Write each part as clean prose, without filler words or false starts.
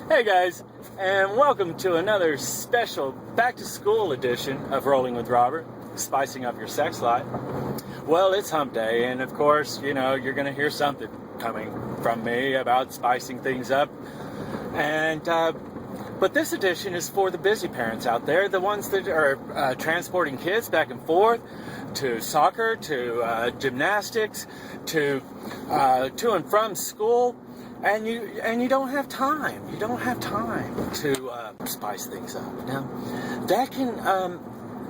Hey guys, and welcome to another special back-to-school edition of Rolling with Robert, spicing up your sex life. Well, it's hump day, and of course, you know, you're going to hear something coming from me about spicing things up. And, but this edition is for the busy parents out there, the ones that are transporting kids back and forth to soccer, to gymnastics, to and from school. And you don't have time. You don't have time to spice things up. Now, that can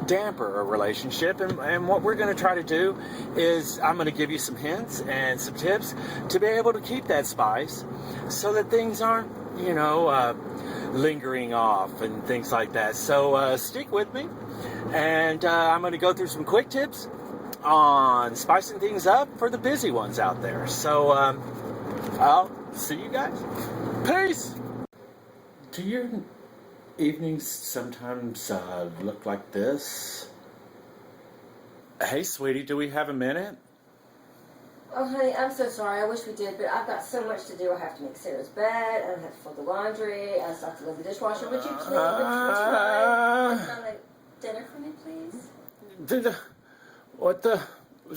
damper a relationship. And what we're going to try to do is I'm going to give you some hints and some tips to be able to keep that spice so that things aren't, you know, lingering off and things like that. So stick with me. And I'm going to go through some quick tips on spicing things up for the busy ones out there. So I'll see you guys. Peace! Do your evenings sometimes look like this? Hey, sweetie, do we have a minute? Oh, honey, I'm so sorry. I wish we did, but I've got so much to do. I have to make Sarah's bed, I have to fold the laundry, I still have to load the dishwasher. Would you please, would you mind on the dinner for me, please?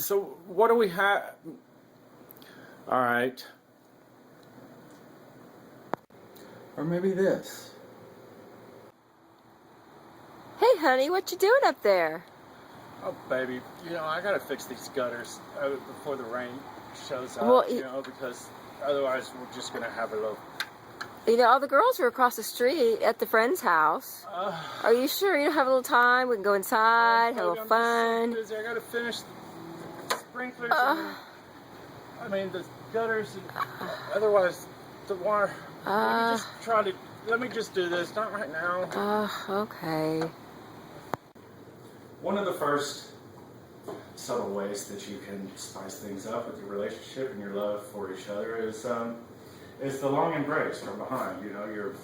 So what do we have? All right. Or maybe this. Hey, honey, what you doing up there? Oh, baby, you know, I gotta fix these gutters before the rain shows up, Well, you know, because otherwise we're just gonna have a little... You know, all the girls are across the street at the friend's house. Are you sure you don't have a little time? We can go inside, have a little fun. So busy. I gotta finish the sprinklers and the gutters, and otherwise the water... Let me just do this, not right now. Okay. One of the first subtle ways that you can spice things up with your relationship and your love for each other is the long embrace from behind. You know, you're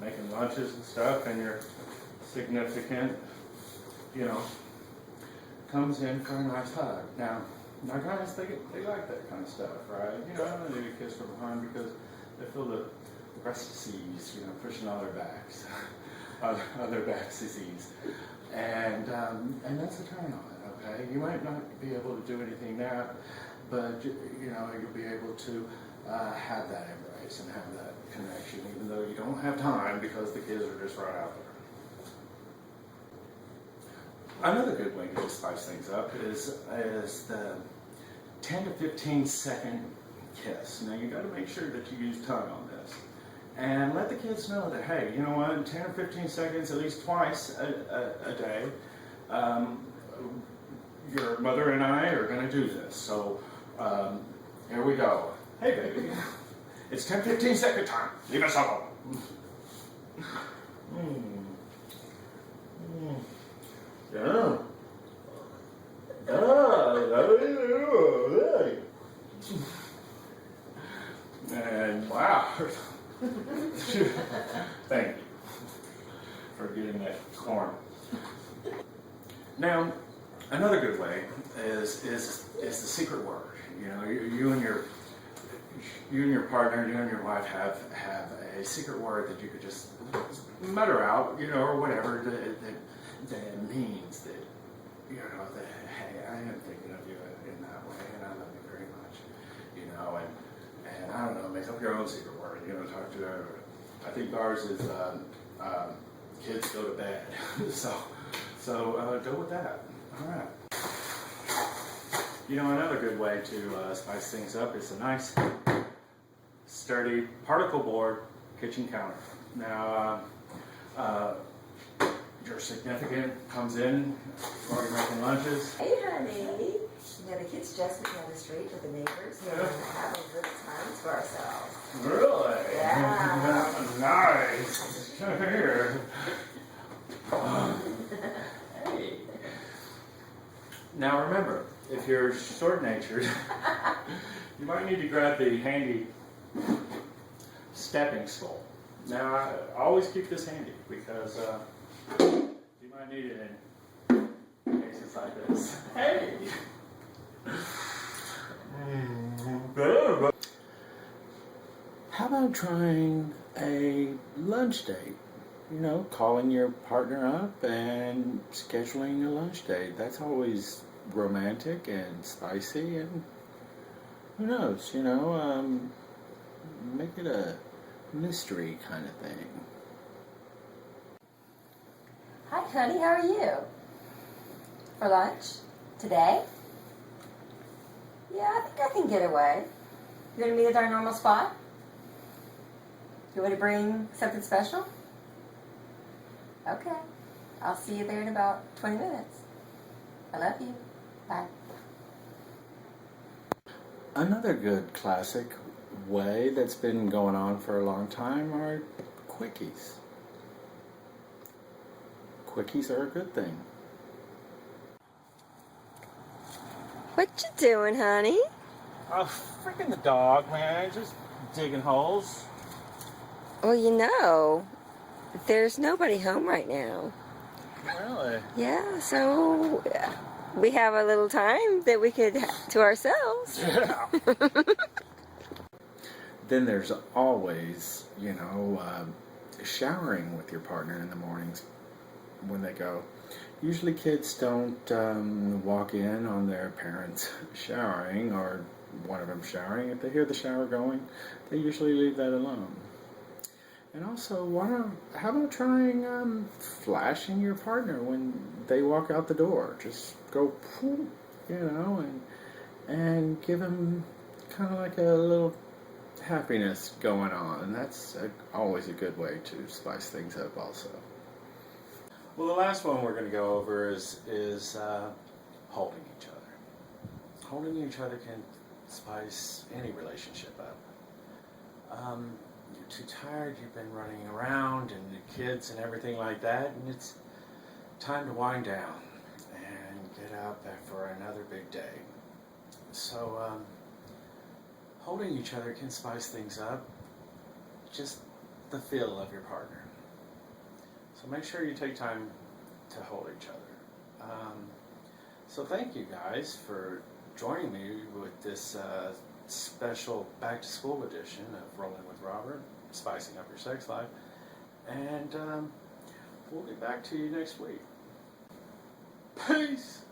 making lunches and stuff, and your significant, you know, comes in for a nice hug. Now guys, they like that kind of stuff, right? You know, they need a kiss from behind because they feel the rest disease, you know, pushing on their backs, on their back disease. And that's a turn on it, okay? You might not be able to do anything now, but, you know, you'll be able to have that embrace and have that connection, even though you don't have time because the kids are just right out there. Another good way to spice things up is the 10 to 15 second kiss. Now, you got to make sure that you use tongue on this. And let the kids know that, hey, you know what, in 10 or 15 seconds, at least twice a day, your mother and I are going to do this. So, here we go. Hey, baby, it's 10, 15 second time. Leave us alone. Yeah. And wow. Thank you for getting that corn. Now, another good way is the secret word. You know, you and your partner, you and your wife have a secret word that you could just mutter out, you know, or whatever that means that, you know, that hey, I am thinking of you in that way, and I love you very much, you know, and I don't know, make up your own secret word, you know, talk to her. I think ours is kids go to bed. so go with that. All right. You know, another good way to spice things up is a nice, sturdy particle board kitchen counter. Now, your significant comes in while you're making lunches. Hey, honey. You know, the kids just went down the street with the neighbors and having good times for ourselves. Really? Yeah. Nice. Here. Hey. Now remember, if you're short-natured, you might need to grab the handy stepping stool. Now, I always keep this handy because you might need it in cases like this. Hey! How about trying a lunch date? You know, calling your partner up and scheduling a lunch date. That's always romantic and spicy, and who knows, make it a mystery kind of thing. Hi, honey, how are you? For lunch? Today? Yeah, I think I can get away. You gonna meet at our normal spot? You want to bring something special? Okay. I'll see you there in about 20 minutes. I love you. Bye. Another good classic way that's been going on for a long time are quickies. Quickies are a good thing. What you doing, honey? Oh, freaking the dog, man. Just digging holes. Well, there's nobody home right now. Really? Yeah, so we have a little time that we could to ourselves. Yeah. Then there's always, showering with your partner in the mornings when they go. Usually kids don't walk in on their parents showering or one of them showering. If they hear the shower going, they usually leave that alone. And also, how about trying flashing your partner when they walk out the door? Just go, and give them kind of like a little happiness going on. And that's always a good way to spice things up also. Well, the last one we're going to go over is holding each other. Holding each other can spice any relationship up. You're too tired, you've been running around and the kids and everything like that, and it's time to wind down and get up for another big day. So holding each other can spice things up, just the feel of your partner. So make sure you take time to hold each other. So thank you guys for joining me with this special back to school edition of Rolling with Robert, spicing up your sex life. And we'll get back to you next week. Peace!